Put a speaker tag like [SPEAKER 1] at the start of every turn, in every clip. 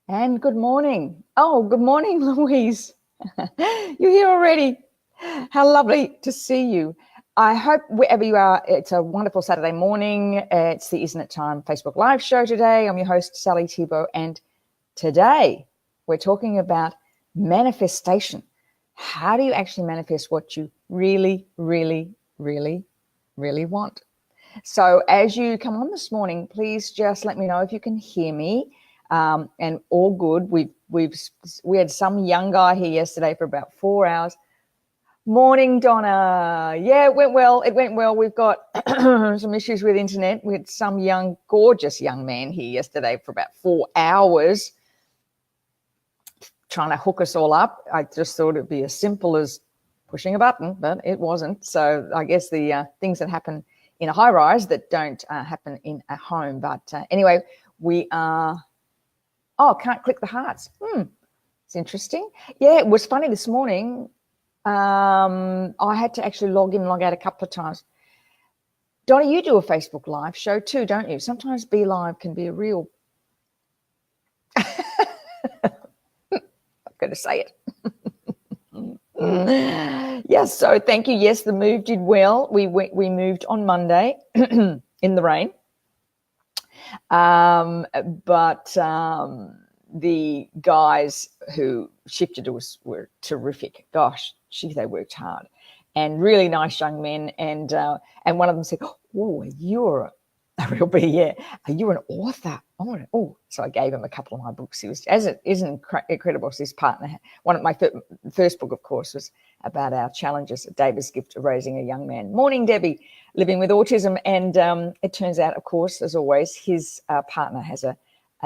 [SPEAKER 1] And good morning. Oh, good morning, Louise. You're here already. How lovely to see you. I hope wherever you are, it's a wonderful Saturday morning. It's the Isn't It Time Facebook Live show today. I'm your host, Sally Thibault, and today we're talking about manifestation. How do you actually manifest what you really, really, really, really want? So as you come on this morning, please just let me know if you can hear me. And all good. We had some young guy here yesterday for about 4 hours. Morning, Donna. Yeah, it went well. We've got some issues with internet. We had some young, gorgeous young man here yesterday for about 4 hours trying to hook us all up. I just thought it'd be as simple as pushing a button, but it wasn't. So I guess the things that happen in a high rise that don't happen in a home. But anyway, we are... Oh, can't click the hearts. It's interesting. Yeah, it was funny this morning. I had to actually log in and log out a couple of times. Donna, you do a Facebook Live show too, don't you? Sometimes Be Live can be a real... I'm going to say it. Yes, so thank you. Yes, the move did well. We moved on Monday in the rain. But the guys who shifted us were terrific. Gosh, they worked hard, and really nice young men. And one of them said, "Oh, you're a real B, yeah. Are you an author?" So I gave him a couple of my books. He was, as it isn't incredible, his partner. One of my first book, of course, was about our challenges at David's Gift of Raising a Young Man. Morning, Debbie, living with autism. And it turns out, of course, as always, his partner has a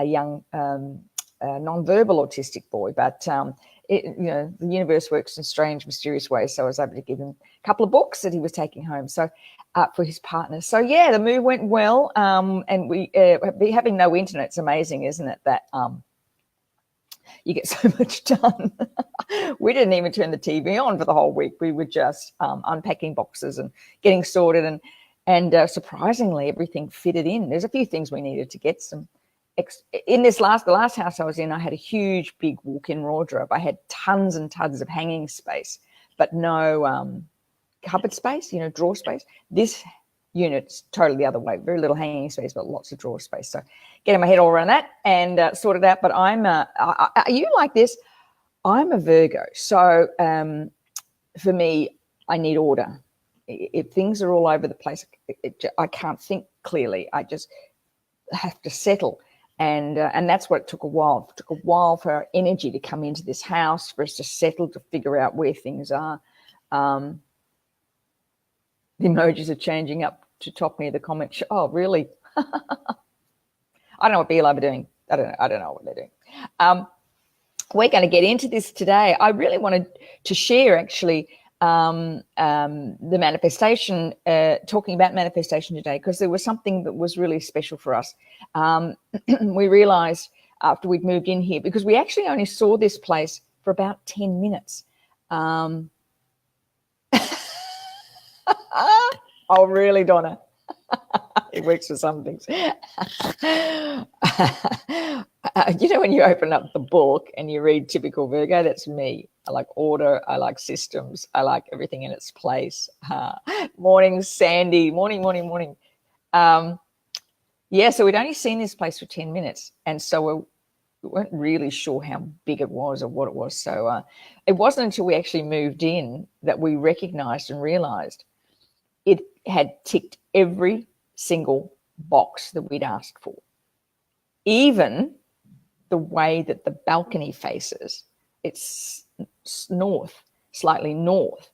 [SPEAKER 1] young non-verbal autistic boy. But, the universe works in strange, mysterious ways. So I was able to give him a couple of books that he was taking home. So for his partner. So, yeah, the move went well. And we having no internet, it's amazing, isn't it, that you get so much done. We didn't even turn the TV on for the whole week. We were just unpacking boxes and getting sorted, and surprisingly, everything fitted in. There's a few things we needed to get some. In the last house I was in, I had a huge, big walk-in wardrobe. I had tons and tons of hanging space, but no cupboard space, drawer space. This unit's totally the other way. Very little hanging space, but lots of drawer space. So getting my head all around that and sorted out. But are you like this? I'm a Virgo. So for me, I need order. If things are all over the place, I can't think clearly. I just have to settle. And that's what it took a while. It took a while for our energy to come into this house, for us to settle, to figure out where things are. The emojis are changing up to top me of the comment. Oh, really? I don't know what BLI are doing. I don't know what they're doing. We're going to get into this today. I really wanted to share actually the manifestation, talking about manifestation today, because there was something that was really special for us. We realized after we'd moved in here, because we actually only saw this place for about 10 minutes. Oh, really, Donna? It works for some things. When you open up the book and you read typical Virgo, that's me. I like order. I like systems. I like everything in its place. Morning, Sandy. Morning. So we'd only seen this place for 10 minutes. And so we weren't really sure how big it was or what it was. So it wasn't until we actually moved in that we recognized and realized it had ticked every single box that we'd asked for. Even the way that the balcony faces, it's north, slightly north.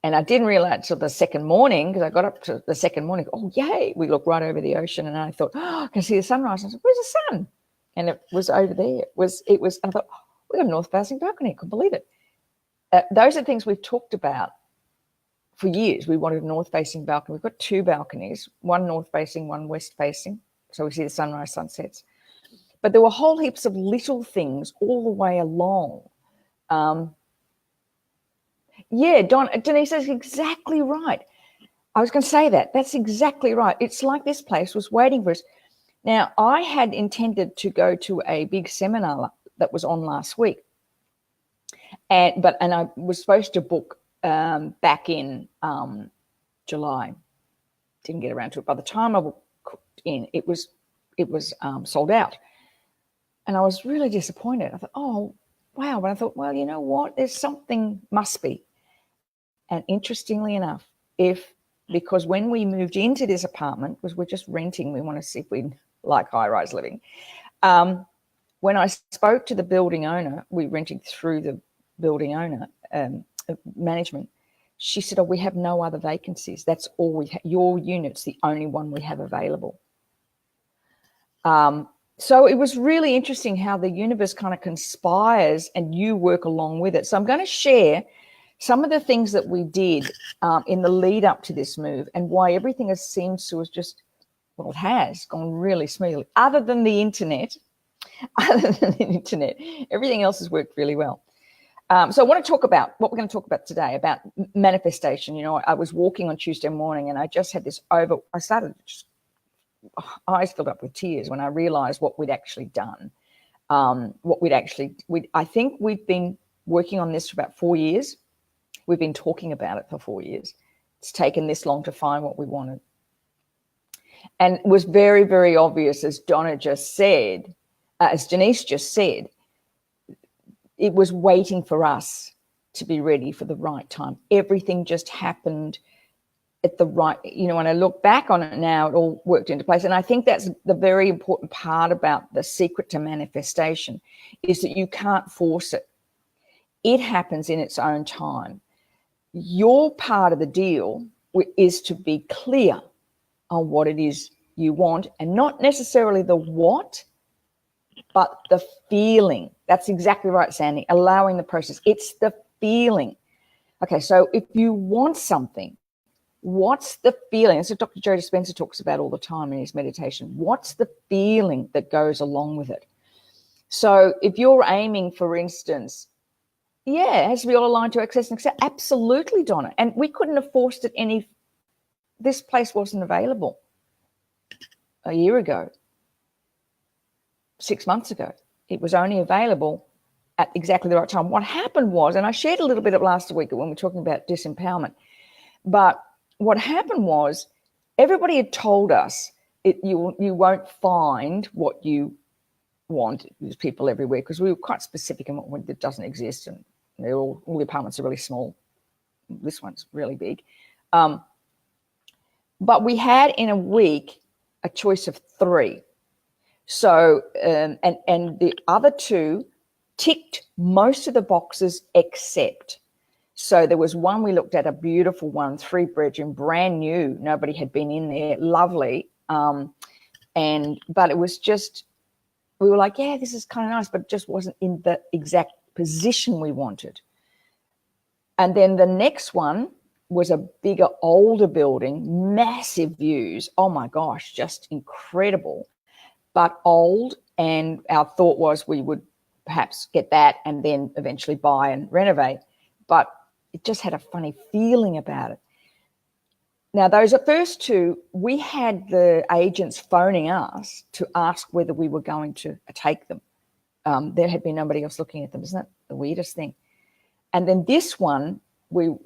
[SPEAKER 1] And I didn't realize until the second morning, because I got up to the second morning, oh, yay, we looked right over the ocean, and I thought, oh, I can see the sunrise. I said, where's the sun? And it was over there. It was. I thought, oh, we got a north-facing balcony. I couldn't believe it. Those are things we've talked about for years. We wanted a north-facing balcony. We've got two balconies, one north-facing, one west-facing, so we see the sunrise, sunsets. But there were whole heaps of little things all the way along. Denise is exactly right. I was going to say that. That's exactly right. It's like this place was waiting for us. Now, I had intended to go to a big seminar that was on last week, and I was supposed to book back in July. Didn't get around to it. By the time I booked in, it was sold out, and I was really disappointed. I thought, oh wow! But I thought, well, you know what? There's something must be. And interestingly enough, because when we moved into this apartment, because we're just renting, we want to see if we like high-rise living. When I spoke to the building owner, we rented through the building owner management. She said, "Oh, we have no other vacancies. That's all we have. Your unit's the only one we have available." So it was really interesting how the universe kind of conspires and you work along with it. So I'm going to share some of the things that we did in the lead up to this move and why everything seems to have just, well, it has gone really smoothly, other than the internet. Everything else has worked really well. So I want to talk about what we're going to talk about today, about manifestation. You know, I was walking on Tuesday morning and I just had this I started just eyes filled up with tears when I realized what we'd actually done. I think we've been working on this for about 4 years. We've been talking about it for 4 years. It's taken this long to find what we wanted. And it was very, very obvious, as Donna just said, as Denise just said, it was waiting for us to be ready for the right time. Everything just happened at the right, you know, when I look back on it now, it all worked into place. And I think that's the very important part about the secret to manifestation, is that you can't force it. It happens in its own time. Your part of the deal is to be clear on what it is you want, and not necessarily the what, but the feeling. That's exactly right, Sandy, allowing the process. It's the feeling. Okay, so if you want something, what's the feeling? That's what Dr. Joe Dispenza talks about all the time in his meditation. What's the feeling that goes along with it? So if you're aiming, for instance, yeah, it has to be all aligned to access and accept. Absolutely, Donna. And we couldn't have forced it this place wasn't available a year ago, 6 months ago. It was only available at exactly the right time. What happened was, and I shared a little bit of last week when we were talking about disempowerment, but what happened was everybody had told us you won't find what you want. There's people everywhere, because we were quite specific in what that doesn't exist, and all the apartments are really small. This one's really big. But we had in a week a choice of 3. So, and the other 2 ticked most of the boxes except. So there was one we looked at, a beautiful one, 3-bedroom, brand new. Nobody had been in there, lovely. But it was just, we were like, yeah, this is kind of nice, but it just wasn't in the exact position we wanted. And then the next one was a bigger, older building, massive views. Oh my gosh, just incredible, but old. And our thought was we would perhaps get that and then eventually buy and renovate. But it just had a funny feeling about it. Now, those first 2, we had the agents phoning us to ask whether we were going to take them. There had been nobody else looking at them. Isn't that the weirdest thing? And then this one, no,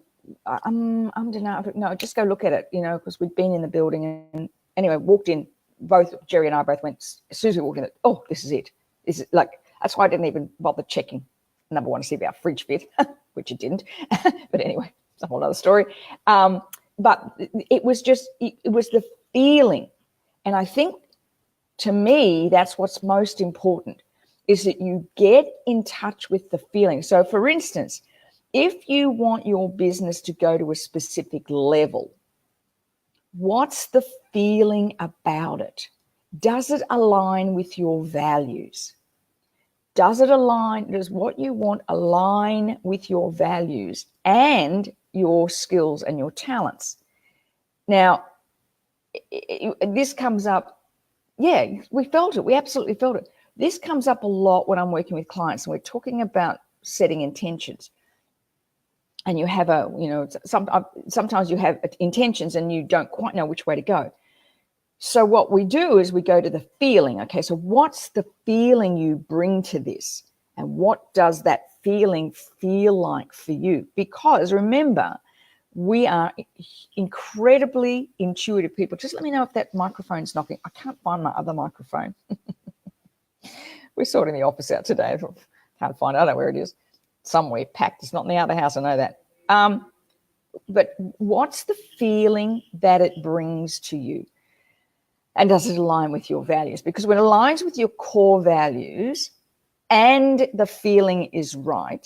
[SPEAKER 1] just go look at it, you know, because we'd been in the building. And anyway, walked in, Jerry and I both went, as soon as we walked in, oh, this is it. This is like, that's why I didn't even bother checking. Number 1, to see if our fridge fit, which it didn't. But anyway, it's a whole other story. But it was the feeling. And I think, to me, that's what's most important, is that you get in touch with the feeling. So, for instance, if you want your business to go to a specific level, what's the feeling about it? Does it align with your values? Does what you want align with your values and your skills and your talents? Now, this comes up, yeah, we felt it. We absolutely felt it. This comes up a lot when I'm working with clients and we're talking about setting intentions. And you have sometimes you have intentions and you don't quite know which way to go. So what we do is we go to the feeling. Okay, so what's the feeling you bring to this? And what does that feeling feel like for you? Because remember, we are incredibly intuitive people. Just let me know if that microphone's knocking. I can't find my other microphone. We're sorting the office out today. Can't find it. I don't know where it is. Somewhere packed. It's not in the other house. I know that. But what's the feeling that it brings to you? And does it align with your values? Because when it aligns with your core values and the feeling is right,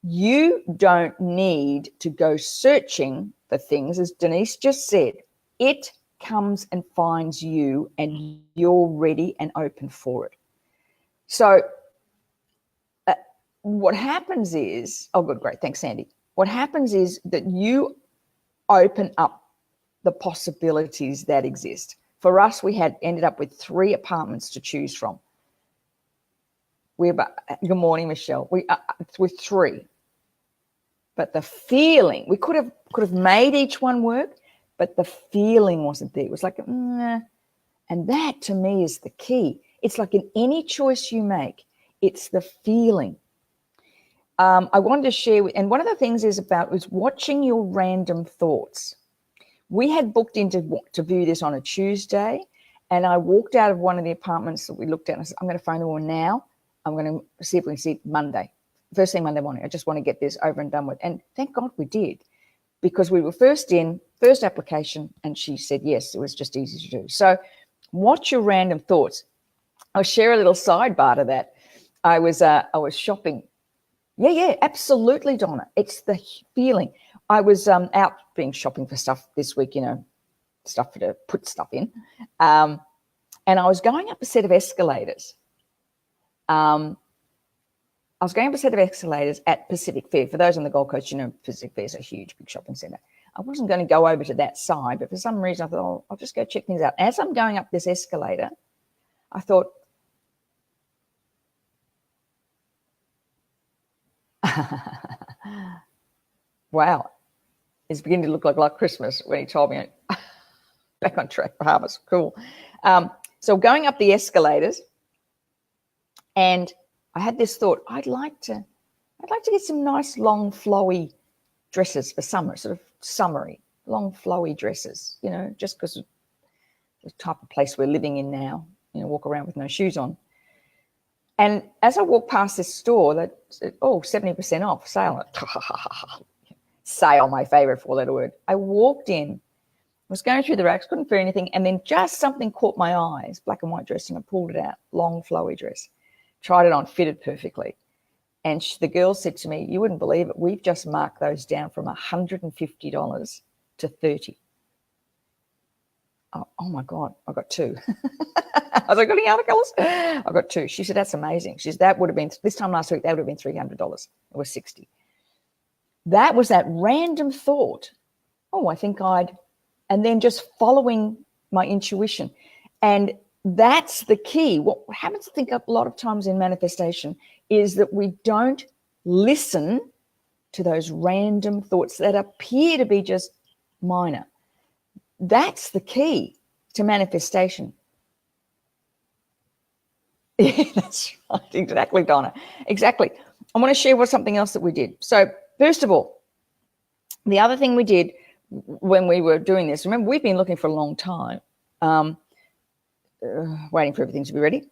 [SPEAKER 1] you don't need to go searching for things. As Denise just said, it comes and finds you and you're ready and open for it. So what happens is, oh, good, great. Thanks, Sandy. What happens is that you open up the possibilities that exist. For us, we had ended up with 3 apartments to choose from. Good morning, Michelle. With 3. But the feeling, we could have made each one work, but the feeling wasn't there. It was like, nah. And that to me is the key. It's like in any choice you make, it's the feeling. I wanted to share, and one of the things was watching your random thoughts. We had booked in to view this on a Tuesday, and I walked out of one of the apartments that we looked at, and I said, I'm going to phone the woman now. I'm going to see if we can see it Monday. First thing Monday morning. I just want to get this over and done with. And thank God we did, because we were first application, and she said yes. It was just easy to do. So watch your random thoughts. I'll share a little sidebar to that. I was shopping. Yeah, absolutely, Donna. It's the feeling. I was out shopping for stuff this week, stuff to put stuff in. And I was going up a set of escalators. I was going up a set of escalators at Pacific Fair. For those on the Gold Coast, Pacific Fair is a huge, big shopping centre. I wasn't going to go over to that side, but for some reason I thought, I'll just go check things out. As I'm going up this escalator, I thought, wow, it's beginning to look like Christmas when he told me back on track for harvest. Cool. So going up the escalators, and I had this thought, I'd like to get some nice long flowy dresses for summer, sort of summery, long flowy dresses, just because of the type of place we're living in now, walk around with no shoes on. And as I walked past this store, that said, 70% off, sale. Sale, my favorite 4-letter word. I walked in, was going through the racks, couldn't find anything, and then just something caught my eyes, black and white dressing. I pulled it out, long flowy dress. Tried it on, fitted perfectly. And the girl said to me, you wouldn't believe it, we've just marked those down from $150 to $30. Oh my God, I got 2. I was like, got any other colours? I got 2. She said, that's amazing. She said, that would have been, this time last week, that would have been $300. It was $60. That was that random thought. I think and then just following my intuition. And that's the key. What happens, I think, a lot of times in manifestation is that we don't listen to those random thoughts that appear to be just minor. That's the key to manifestation. Yeah, that's right. Exactly, Donna. Exactly. I want to share something else that we did. So first of all, the other thing we did when we were doing this, remember, we've been looking for a long time, waiting for everything to be ready.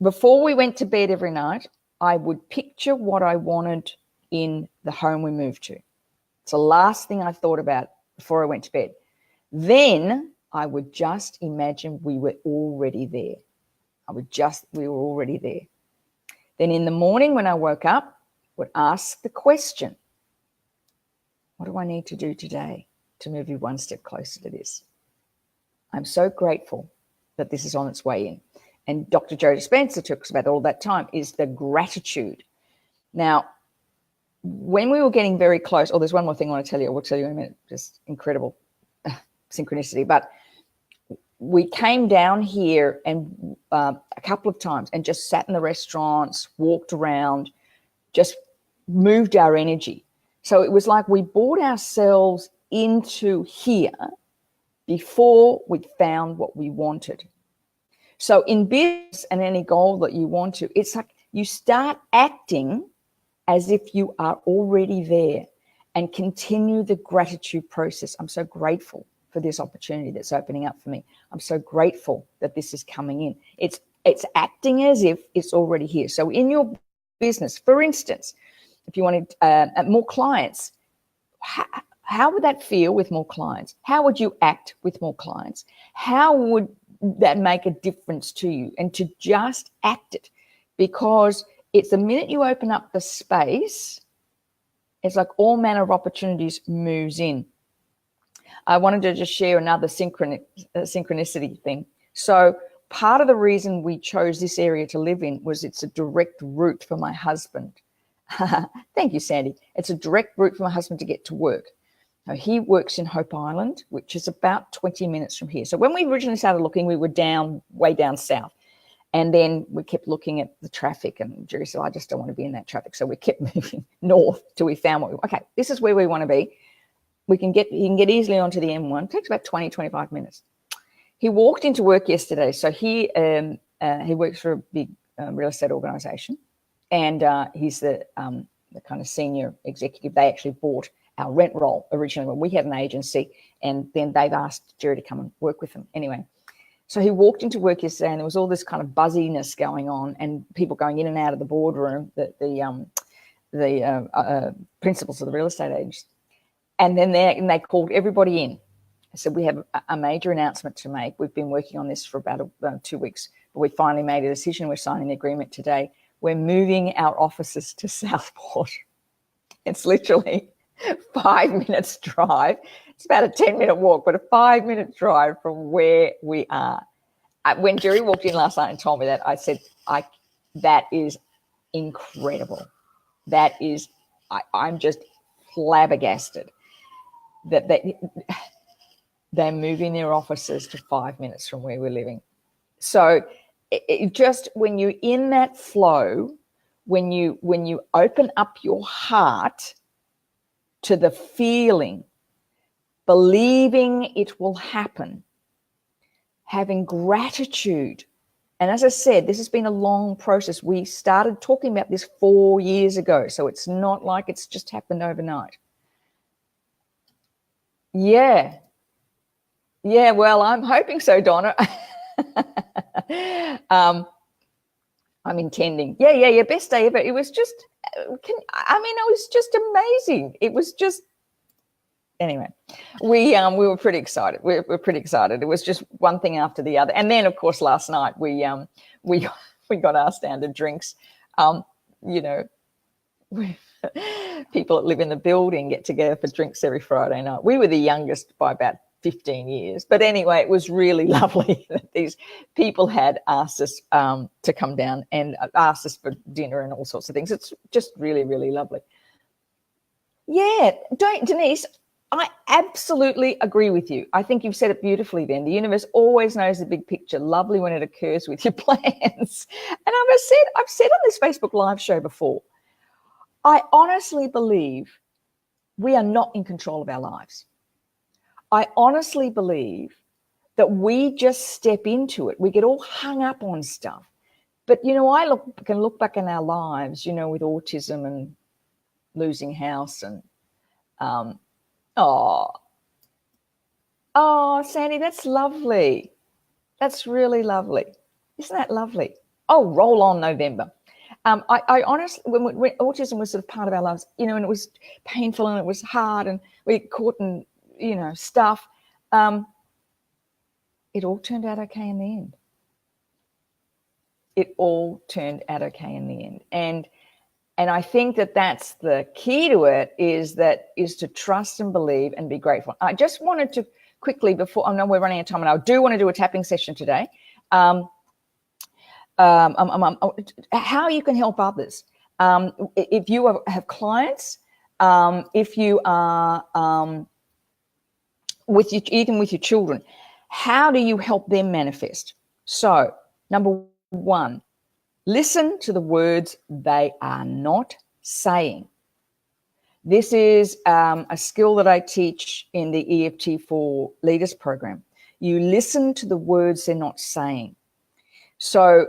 [SPEAKER 1] Before we went to bed every night, I would picture what I wanted in the home we moved to. It's the last thing I thought about before I went to bed. Then I would just imagine we were already there. We were already there. Then in the morning when I woke up, would ask the question, what do I need to do today to move you one step closer to this? I'm so grateful that this is on its way in. And Dr. Joe Dispenza talks about all that time is the gratitude. Now, when we were getting very close, there's one more thing I want to tell you. I will tell you in a minute, just incredible synchronicity. But we came down here and a couple of times and just sat in the restaurants, walked around, just moved our energy. So it was like we brought ourselves into here before we found what we wanted. So in business and any goal that you want to, it's like you start acting as if you are already there and continue the gratitude process. I'm so grateful for this opportunity that's opening up for me. I'm so grateful that this is coming in. It's acting as if it's already here. So in your business, for instance, if you wanted more clients, how would that feel with more clients? How would you act with more clients? How would that make a difference to you? And to just act it, because it's the minute you open up the space, it's like all manner of opportunities moves in. I wanted to just share another synchronicity thing. So part of the reason we chose this area to live in was it's a direct route for my husband. Thank you, Sandy. It's a direct route for my husband to get to work. Now, he works in Hope Island, which is about 20 minutes from here. So when we originally started looking, we were way down south. And then we kept looking at the traffic, and Jerry said, I just don't want to be in that traffic. So we kept moving north till we found okay, this is where we want to be. He can get easily onto the M1. It takes about 20, 25 minutes. He walked into work yesterday. So he works for a big real estate organization, and he's the kind of senior executive. They actually bought our rent roll originally when we had an agency, and then they've asked Jerry to come and work with them. Anyway, so he walked into work yesterday, and there was all this kind of buzziness going on, and people going in and out of the boardroom, the principals of the real estate agents. And then they called everybody in. I said, we have a major announcement to make. We've been working on this for about 2 weeks, but we finally made a decision. We're signing the agreement today. We're moving our offices to Southport. It's literally 5 minutes drive. It's about a 10-minute walk, but a 5-minute drive from where we are. When Jerry walked in last night and told me that, I said, that is incredible. That is, I'm just flabbergasted that they're moving their offices to 5 minutes from where we're living. So it just, when you're in that flow, when you open up your heart to the feeling, believing it will happen, having gratitude. And as I said, this has been a long process. We started talking about this 4 years ago, so it's not like it's just happened overnight. Yeah, well, I'm hoping so, Donna. I'm intending. Yeah, best day ever. It was just, it was just amazing. It was just, anyway, we were pretty excited. We're pretty excited. It was just one thing after the other. And then, of course, last night we got asked down to drinks. People that live in the building get together for drinks every Friday night. We were the youngest by about 15 years. But anyway, it was really lovely that these people had asked us to come down and asked us for dinner and all sorts of things. It's just really, really lovely. Yeah, Denise, I absolutely agree with you. I think you've said it beautifully then. The universe always knows the big picture. Lovely when it occurs with your plans. And I've said on this Facebook Live show before, I honestly believe we are not in control of our lives. I honestly believe that we just step into it. We get all hung up on stuff. But, I can look back in our lives, with autism and losing house and, Sandy, that's lovely. That's really lovely. Isn't that lovely? Oh, roll on November. I honestly, when autism was sort of part of our lives, and it was painful and it was hard and we got caught in, stuff, it all turned out okay in the end. It all turned out okay in the end. And I think that that's the key to it is to trust and believe and be grateful. I just wanted to quickly, before, I know we're running out of time and I do want to do a tapping session today. How you can help others. If you have clients, if you are even with your children, how do you help them manifest? So, number one, listen to the words they are not saying. This is a skill that I teach in the EFT for Leaders program. You listen to the words they're not saying. So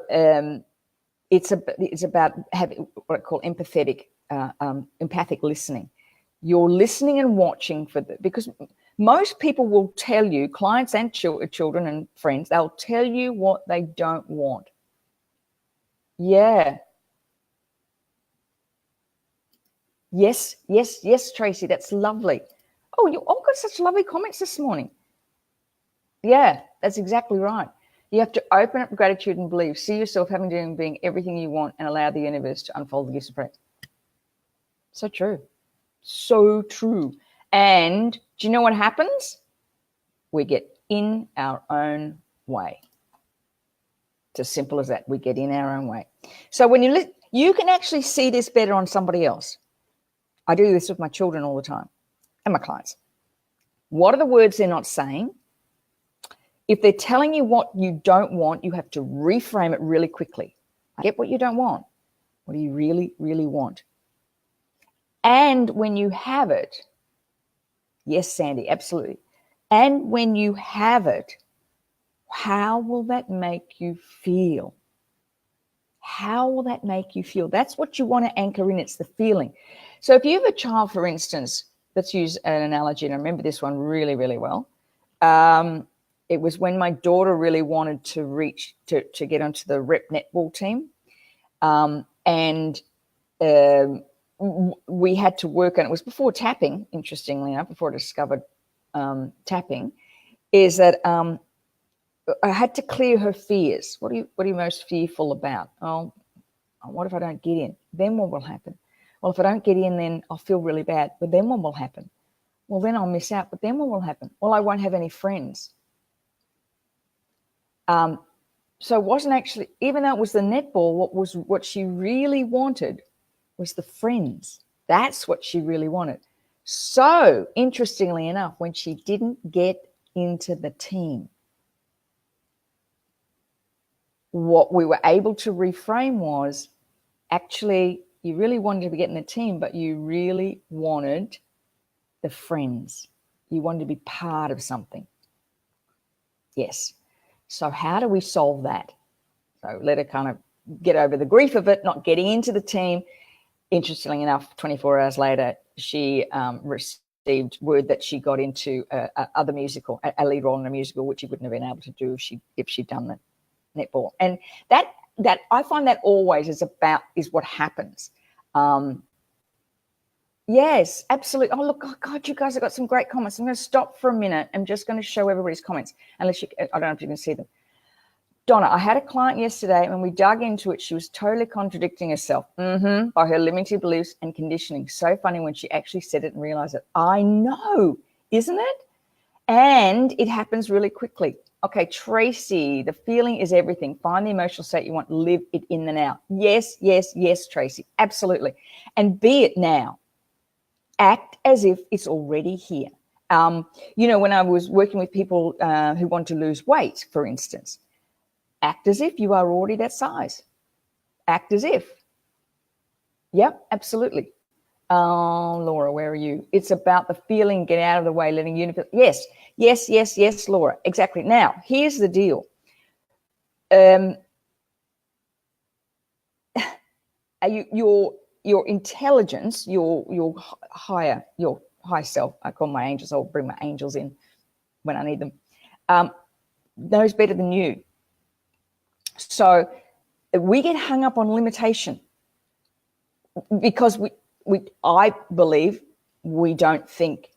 [SPEAKER 1] it's about having what I call empathic listening. You're listening and watching because most people will tell you, clients and children and friends, they'll tell you what they don't want. Yeah. Yes, Tracy, that's lovely. Oh, you all got such lovely comments this morning. Yeah, that's exactly right. You have to open up gratitude and believe. See yourself having, doing, being everything you want, and allow the universe to unfold the gifts of prayer. So true. So true. And do you know what happens? We get in our own way. It's as simple as that. We get in our own way. So when you can actually see this better on somebody else. I do this with my children all the time and my clients. What are the words they're not saying? If they're telling you what you don't want, you have to reframe it really quickly. Get what you don't want. What do you really, really want? And when you have it, yes, Sandy, absolutely. And when you have it, how will that make you feel? How will that make you feel? That's what you want to anchor in. It's the feeling. So if you have a child, for instance, let's use an analogy, and I remember this one really, really well. It was when my daughter really wanted to get onto the rep netball team. We had to work, and it was before tapping, interestingly enough, before I discovered tapping, is that I had to clear her fears. What are you most fearful about? Oh, what if I don't get in? Then what will happen? Well, if I don't get in, then I'll feel really bad. But then what will happen? Well, then I'll miss out. But then what will happen? Well, I won't have any friends. So it wasn't actually, even though it was the netball, what she really wanted was the friends. That's what she really wanted. So interestingly enough, when she didn't get into the team, what we were able to reframe was, actually, you really wanted to get in the team, but you really wanted the friends. You wanted to be part of something. Yes. So how do we solve that? So let her kind of get over the grief of it, not getting into the team. Interestingly enough, 24 hours later, she received word that she got into a lead role in a musical, which she wouldn't have been able to do if she'd done the netball. And that I find that always is what happens. Yes, absolutely. Oh, look, oh God, you guys have got some great comments. I'm going to stop for a minute. I'm just going to show everybody's comments, I don't know if you can see them. Donna, I had a client yesterday, and when we dug into it, she was totally contradicting herself by her limiting beliefs and conditioning. So funny when she actually said it and realized it. I know, isn't it? And it happens really quickly. Okay, Tracy, the feeling is everything. Find the emotional state you want. Live it in the now. Yes, Tracy, absolutely. And be it now. Act as if it's already here. When I was working with people who want to lose weight, for instance, act as if you are already that size. Act as if. Yep, absolutely. Laura, where are you? It's about the feeling, get out of the way, letting you. Yes, Laura, exactly. Now, here's the deal. Your intelligence, your high self, I call my angels, I'll bring my angels in when I need them, knows better than you. So we get hung up on limitation because I believe we don't think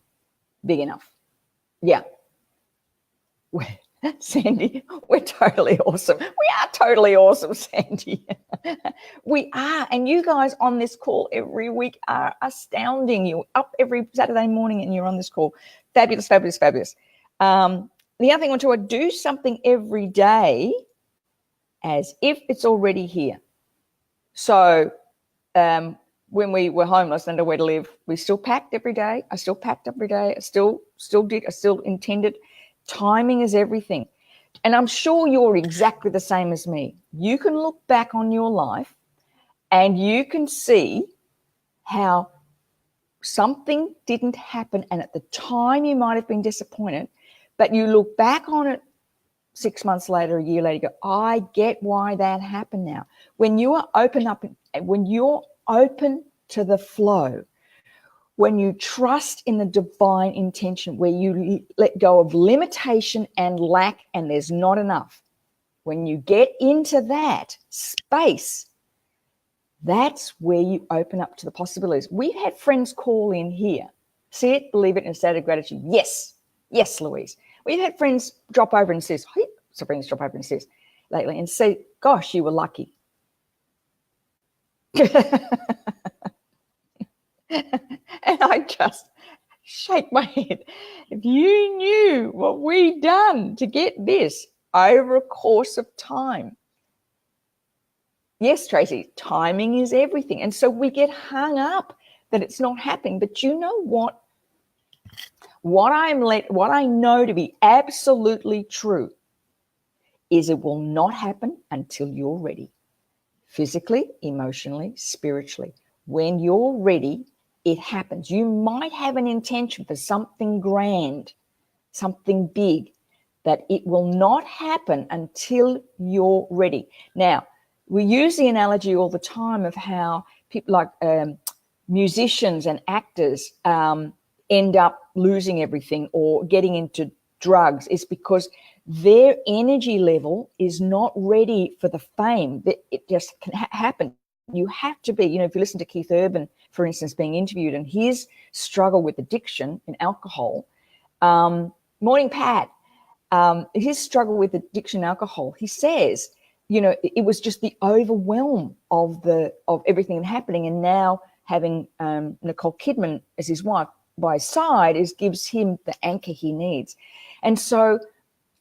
[SPEAKER 1] big enough. Yeah. Sandy, we're totally awesome. We are totally awesome, Sandy. We are. And you guys on this call every week are astounding. You're up every Saturday morning and you're on this call. Fabulous, fabulous, fabulous. The other thing I want to do something every day as if it's already here. So when we were homeless and nowhere to live, we still packed every day. I still packed every day. I still did. I still intended. Timing is everything. And I'm sure you're exactly the same as me. You can look back on your life and you can see how something didn't happen, and at the time you might have been disappointed, but you look back on it 6 months later, a year later, you go, I get why that happened now. When you are when you're open to the flow, when you trust in the divine intention, where you let go of limitation and lack and there's not enough, when you get into that space, that's where you open up to the possibilities. We've had friends call in here, see it, believe it, in a state of gratitude. Yes, Louise. We've had friends drop over and says, lately and say, gosh, you were lucky. And I just shake my head. If you knew what we've done to get this over a course of time. Yes, Tracy, timing is everything. And so we get hung up that it's not happening. But you know what? What I know to be absolutely true is it will not happen until you're ready. Physically, emotionally, spiritually. When you're ready, it happens. You might have an intention for something grand, something big, but it will not happen until you're ready. Now, we use the analogy all the time of how people like musicians and actors end up losing everything or getting into drugs. Is because their energy level is not ready for the fame. It just can happen. You have to be, if you listen to Keith Urban, for instance, being interviewed and his struggle with addiction in alcohol, morning Pat, his struggle with addiction in alcohol, he says, it was just the overwhelm of everything happening. And now having Nicole Kidman as his wife by his side gives him the anchor he needs. And so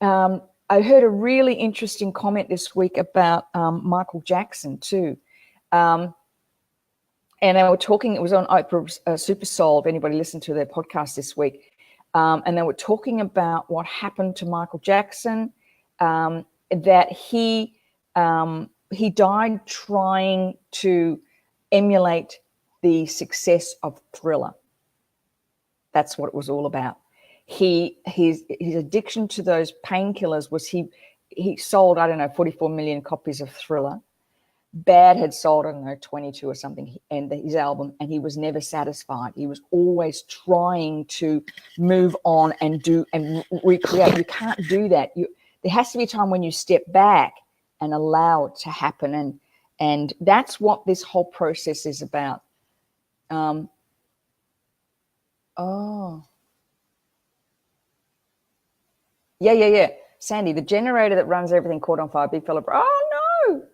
[SPEAKER 1] I heard a really interesting comment this week about Michael Jackson too. And they were talking, it was on Oprah Super Soul, if anybody listened to their podcast this week. And they were talking about what happened to Michael Jackson, that he died trying to emulate the success of Thriller. That's what it was all about. His addiction to those painkillers was he sold, 44 million copies of Thriller. Bad had sold, 22 or something, and his album, and he was never satisfied. He was always trying to move on and do and recreate. You can't do that. There has to be a time when you step back and allow it to happen, and that's what this whole process is about. Yeah. Sandy, the generator that runs everything caught on fire. Big fella. Oh no.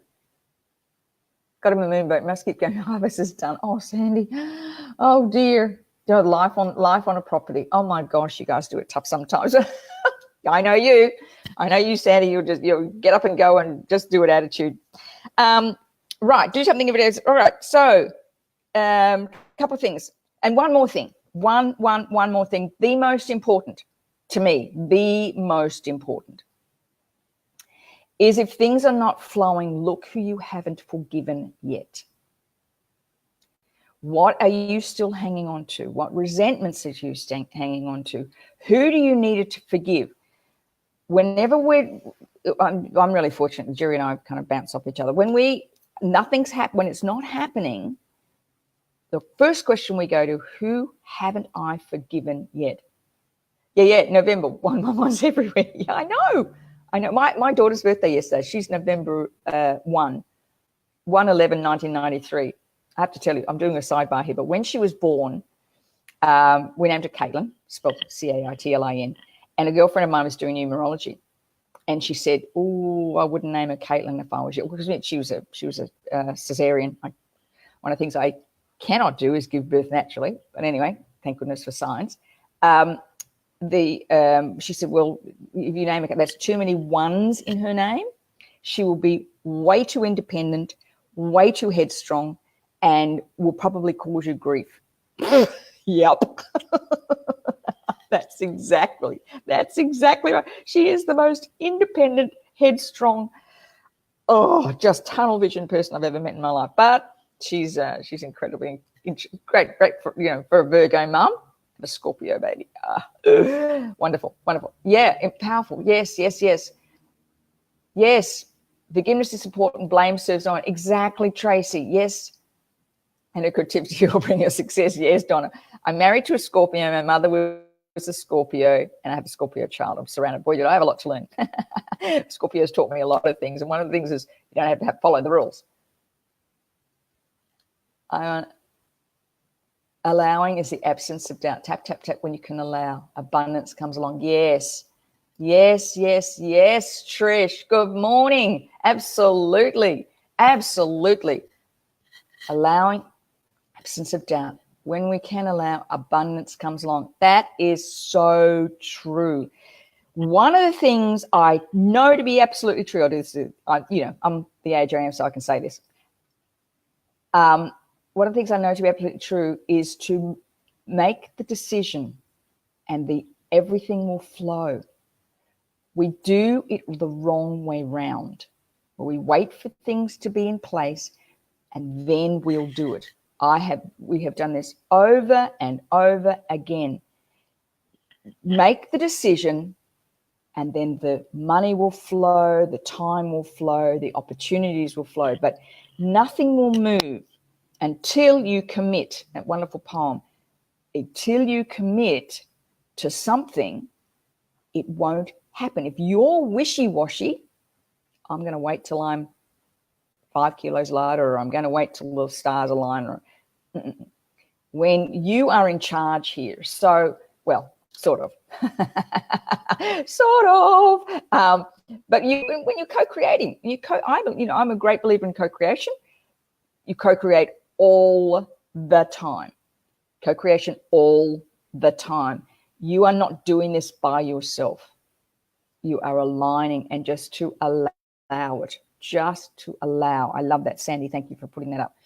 [SPEAKER 1] Got him a moonboat. Must keep going. Harvest is done. Oh, Sandy. Oh dear. Life on a property. Oh my gosh, you guys do it tough sometimes. I know you, Sandy. You'll get up and go and just do it attitude. Right. Do something if it is. All right. So, couple of things, and one more thing. One more thing. The most important to me. The most important is if things are not flowing, look who you haven't forgiven yet. What are you still hanging on to? What resentments are you hanging on to? Who do you need to forgive? Whenever I'm really fortunate, Jerry and I kind of bounce off each other. When it's not happening, the first question we go to, who haven't I forgiven yet? Yeah, November, 1/1's everywhere. Yeah, I know. My daughter's birthday yesterday. She's November 1/11/1993. I have to tell you, I'm doing a sidebar here, but when she was born, we named her Caitlin, spelled Caitlin, and a girlfriend of mine was doing numerology, and she said, "Oh, I wouldn't name her Caitlin if I was you," because she was a cesarean. One of the things I cannot do is give birth naturally, but anyway, thank goodness for science. She said, well, if you name it, that's too many ones in her name. She will be way too independent, way too headstrong, and will probably cause you grief. Yep. That's exactly right. She is the most independent, headstrong, just tunnel vision person I've ever met in my life. But she's incredibly great for, for a Virgo mum, a Scorpio baby. Wonderful. Yeah, powerful. Yes. Forgiveness is important. Blame serves no one. Exactly, Tracy. Yes. And a good tip to you will bring you success. Yes, Donna. I'm married to a Scorpio. My mother was a Scorpio, and I have a Scorpio child. I'm surrounded. Boy, I have a lot to learn. Scorpio's taught me a lot of things, and one of the things is you don't have to follow the rules. Allowing is the absence of doubt. Tap, tap, tap when you can allow. Abundance comes along. Yes, Trish. Good morning. Absolutely. Allowing, absence of doubt. When we can allow, abundance comes along. That is so true. One of the things I know to be absolutely true, I'm the age I am, so I can say this. One of the things I know to be absolutely true is to make the decision and everything will flow. We do it the wrong way round. We wait for things to be in place and then we'll do it. We have done this over and over again. Make the decision and then the money will flow, the time will flow, the opportunities will flow, but nothing will move until you commit. That wonderful poem. Until you commit to something, it won't happen. If you're wishy-washy, I'm going to wait till I'm 5 kilos lighter, or I'm going to wait till the stars align. When you are in charge here, sort of. But when you're co-creating, I'm a great believer in co-creation. You co-create all the time. Co-creation all the time. You are not doing this by yourself. You are aligning, and just to allow it. Just to allow. I love that, Sandy. Thank you for putting that up.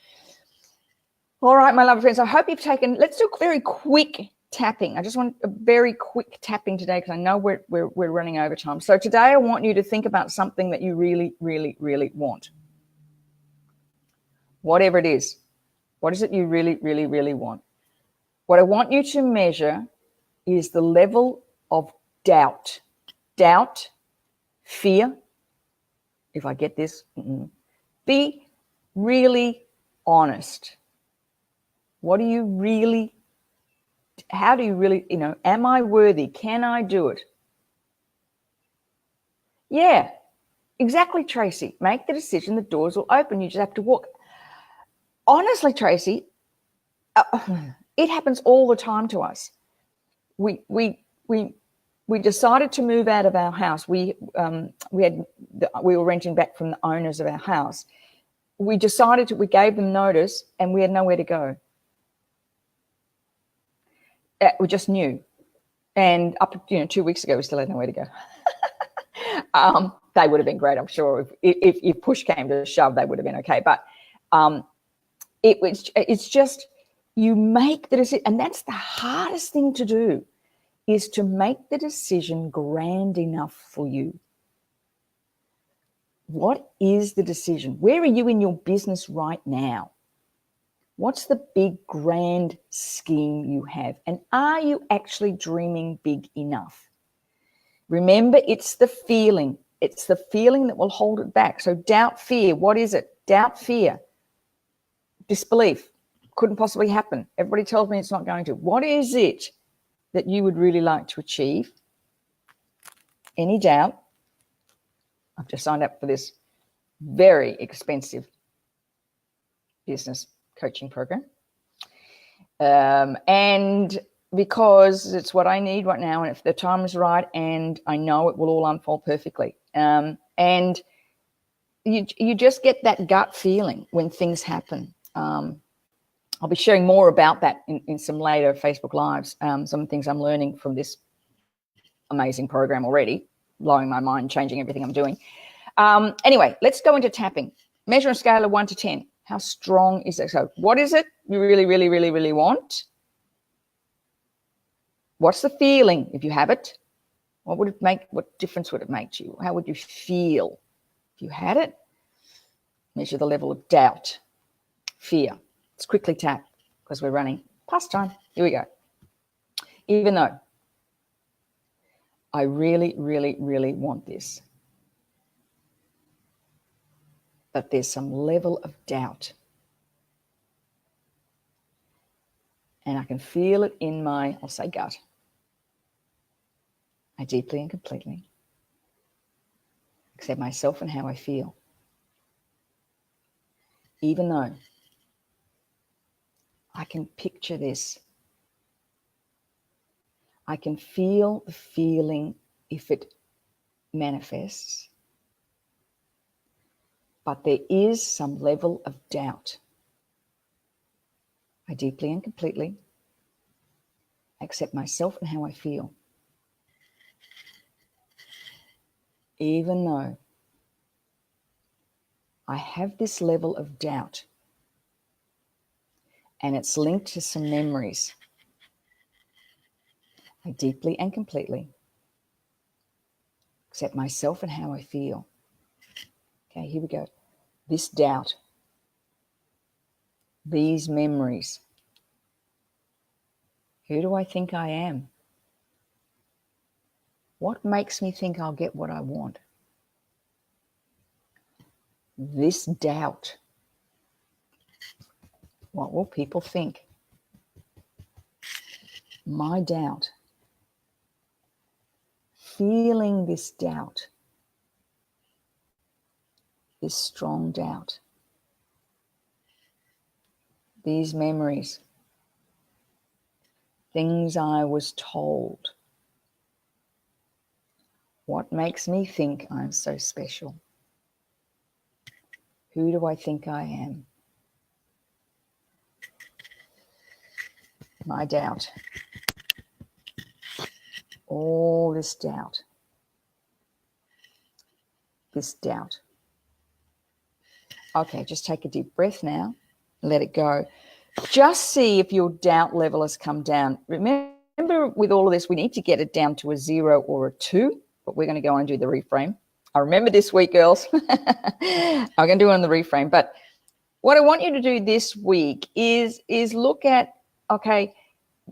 [SPEAKER 1] All right, my lovely friends. I hope you've taken. Let's do a very quick tapping. I just want a very quick tapping today because I know we're running over time. So today I want you to think about something that you really, really, really want. Whatever it is. What is it you really, really, really want? What I want you to measure is the level of doubt. Doubt, fear. If I get this, be really honest. How do you really, am I worthy? Can I do it? Yeah, exactly, Tracy. Make the decision, the doors will open. You just have to walk. Honestly, Tracy, it happens all the time to us. We decided to move out of our house. We were renting back from the owners of our house. We gave them notice, and we had nowhere to go. We just knew, and up 2 weeks ago, we still had nowhere to go. They would have been great, I'm sure. If push came to shove, they would have been okay. But it's just you make the decision, and that's the hardest thing to do. Is to make the decision grand enough for you. What is the decision? Where are you in your business right now? What's the big grand scheme you have? And are you actually dreaming big enough? Remember, it's the feeling. It's the feeling that will hold it back. So doubt, fear, what is it? Doubt, fear, disbelief. Couldn't possibly happen. Everybody tells me it's not going to. What is it that you would really like to achieve? Any doubt? I've just signed up for this very expensive business coaching program. And because it's what I need right now, and if the time is right, and I know it will all unfold perfectly. And you just get that gut feeling when things happen. I'll be sharing more about that in some later Facebook Lives, some things I'm learning from this amazing program already, blowing my mind, changing everything I'm doing. Anyway, let's go into tapping. Measure on a scale of 1 to 10. How strong is it? So what is it you really, really, really, really want? What's the feeling if you have it? What difference would it make to you? How would you feel if you had it? Measure the level of doubt, fear. Let's quickly tap. because we're running past time. Here we go. Even though I really, really, really want this, but there's some level of doubt. And I can feel it in my, I'll say gut. I deeply and completely accept myself and how I feel. Even though I can picture this, I can feel the feeling if it manifests, but there is some level of doubt. I deeply and completely accept myself and how I feel. Even though I have this level of doubt and it's linked to some memories, I deeply and completely accept myself and how I feel. Okay, here we go. This doubt, these memories. Who do I think I am? What makes me think I'll get what I want? This doubt. What will people think? My doubt. Feeling this doubt. This strong doubt. These memories. Things I was told. What makes me think I'm so special? Who do I think I am? My doubt. All this doubt. This doubt. Okay, just take a deep breath now. Let it go. Just see if your doubt level has come down. Remember, with all of this, we need to get it down to a 0 or a 2, but we're going to go on and do the reframe. I remember this week, girls. I'm going to do it on the reframe. But what I want you to do this week is look at, okay,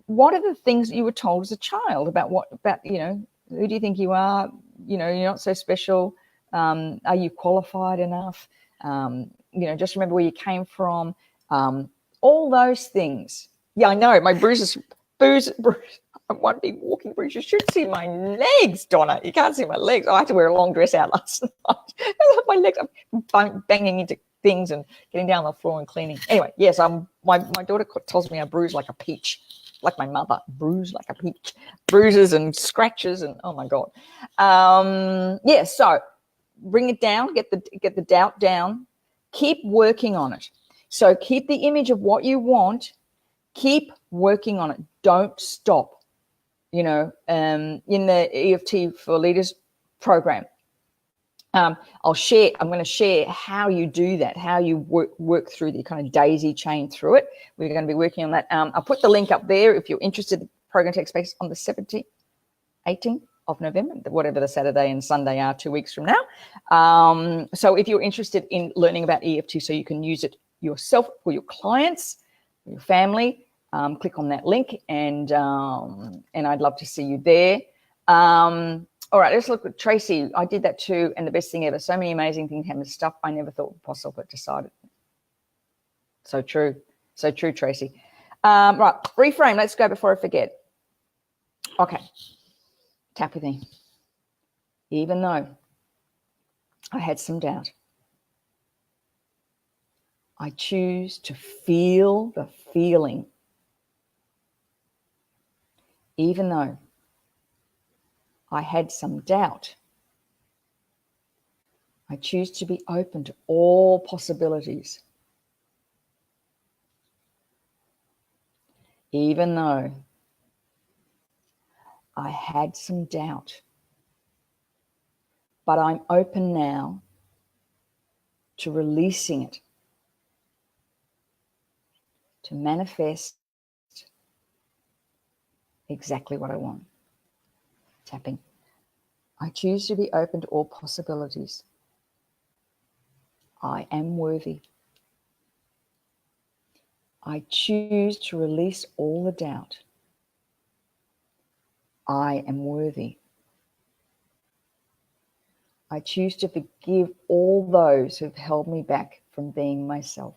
[SPEAKER 1] what are the things that you were told as a child about who do you think you are? You're not so special. Are you qualified enough? Just remember where you came from. All those things. Yeah, I know. My bruises. I won't be walking bruise. You should see my legs, Donna. You can't see my legs. I had to wear a long dress out last night. My legs, I'm banging into things and getting down on the floor and cleaning. Anyway, yes, my daughter tells me I bruise like a peach, like my mother, bruise like a peach, bruises and scratches and oh my God. So bring it down, get the doubt down, keep working on it. So keep the image of what you want, keep working on it. Don't stop. In the EFT for Leaders program, I'm going to share how you do that, how you work through the kind of daisy chain through it. We're going to be working on that. I'll put the link up there if you're interested. The program takes place on the 17th, 18th of November, whatever the Saturday and Sunday are 2 weeks from now. So if you're interested in learning about EFT so you can use it yourself for your clients, for your family, click on that link and I'd love to see you there. All right, let's look at Tracy. I did that too, and the best thing ever. So many amazing things happen. Stuff I never thought possible, but decided. So true, Tracy. Right, reframe. Let's go before I forget. Okay, tap with me. Even though I had some doubt, I choose to feel the feeling. Even though I had some doubt, I choose to be open to all possibilities. Even though I had some doubt, but I'm open now to releasing it, to manifest exactly what I want. Tapping. I choose to be open to all possibilities. I am worthy. I choose to release all the doubt. I am worthy. I choose to forgive all those who've held me back from being myself.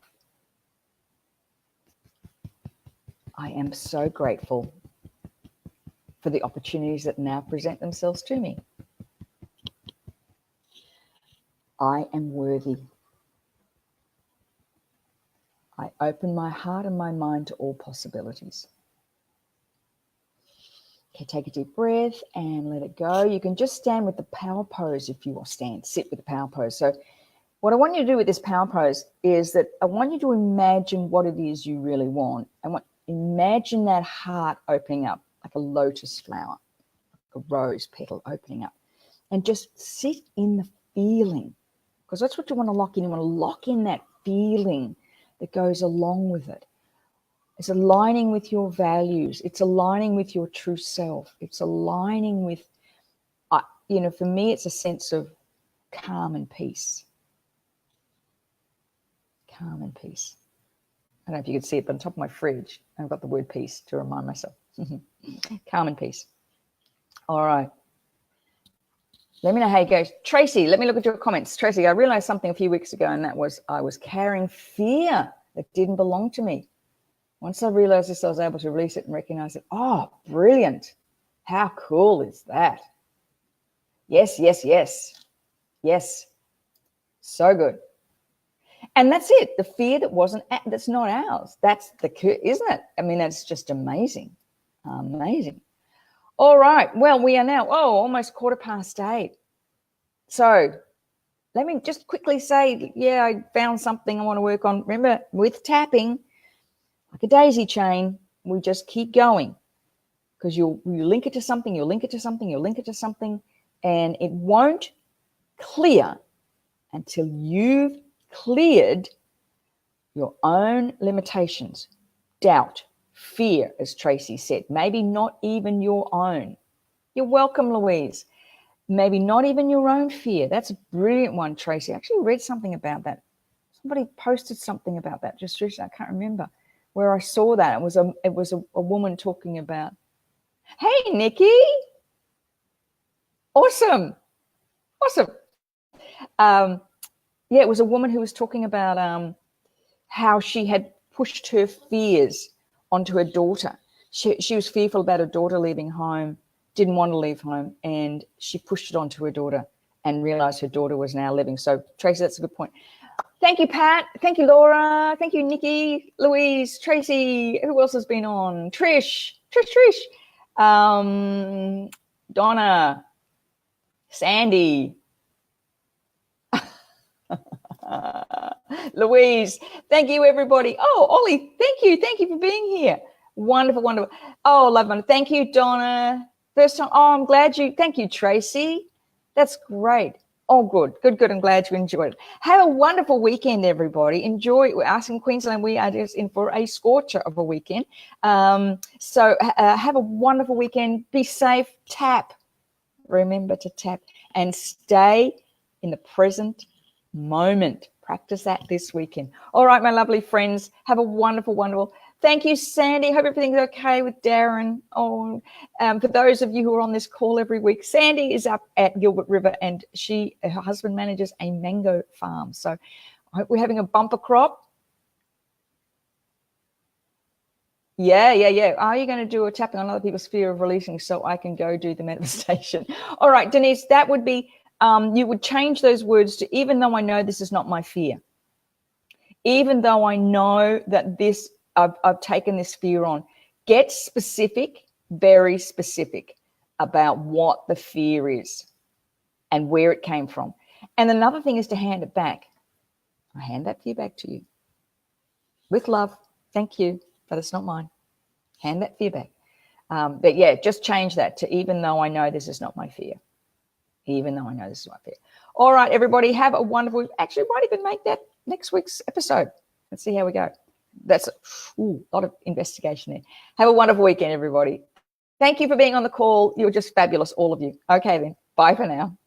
[SPEAKER 1] I am so grateful for the opportunities that now present themselves to me. I am worthy. I open my heart and my mind to all possibilities. Okay, take a deep breath and let it go. You can just stand with the power pose if you want to stand. Sit with the power pose. So what I want you to do with this power pose is that I want you to imagine what it is you really want. Imagine that heart opening up like a lotus flower, like a rose petal opening up. And just sit in the feeling, because that's what you want to lock in. You want to lock in that feeling that goes along with it. It's aligning with your values. It's aligning with your true self. It's aligning with, for me, it's a sense of calm and peace. Calm and peace. I don't know if you can see it, but on top of my fridge, I've got the word peace to remind myself. Calm and peace. All right. Let me know how it goes. Tracy, let me look at your comments. Tracy, I realized something a few weeks ago, and that was I was carrying fear that didn't belong to me. Once I realized this, I was able to release it and recognize it. Oh, brilliant. How cool is that? Yes, yes, yes. Yes. So good. And that's it. The fear that's not ours. That's isn't it? I mean, that's just amazing. Amazing. All right. Well, we are now, almost 8:15. So let me just quickly say, I found something I want to work on. Remember, with tapping, like a daisy chain, we just keep going, because you link it to something, you'll link it to something, you'll link it to something, and it won't clear until you've cleared your own limitations, doubt, fear, as Tracy said, maybe not even your own. You're welcome, Louise. Maybe not even your own fear. That's a brilliant one, Tracy. I actually read something about that. Somebody posted something about that just recently. I can't remember where I saw that. It was a woman talking about, hey, Nikki. Awesome. It was a woman who was talking about how she had pushed her fears onto her daughter. She was fearful about her daughter leaving home, didn't want to leave home, and she pushed it onto her daughter and realized her daughter was now living. So, Tracy, that's a good point. Thank you, Pat. Thank you, Laura. Thank you, Nikki, Louise, Tracy. Who else has been on? Trish. Donna, Sandy, Louise. Thank you, everybody. Oh, Ollie, thank you. Thank you for being here. Wonderful, wonderful. Oh, love it. Thank you, Donna. First time. Oh, I'm glad you. Thank you, Tracy. That's great. Oh, good. I'm glad you enjoyed it. Have a wonderful weekend, everybody. Enjoy. We're asking Queensland. We are just in for a scorcher of a weekend. So have a wonderful weekend. Be safe. Tap. Remember to tap and stay in the present moment. Practice that this weekend. All right, my lovely friends. Have a wonderful, wonderful. Thank you, Sandy. Hope everything's okay with Darren. For those of you who are on this call every week, Sandy is up at Gilbert River, and her husband manages a mango farm. So I hope we're having a bumper crop. Yeah. Are you going to do a tapping on other people's fear of releasing so I can go do the manifestation? All right, Denise, that would be, you would change those words to, even though I know this is not my fear. Even though I know that I've taken this fear on. Get specific, very specific about what the fear is and where it came from. And another thing is to hand it back. I hand that fear back to you. With love, thank you, but it's not mine. Hand that fear back. But yeah, just change that to, even though I know this is not my fear. Even though I know this is my fear. All right, everybody, have a wonderful, actually, might even make that next week's episode. Let's see how we go. That's a lot of investigation there. Have a wonderful weekend, everybody. Thank you for being on the call. You're just fabulous, all of you. Okay, then. Bye for now.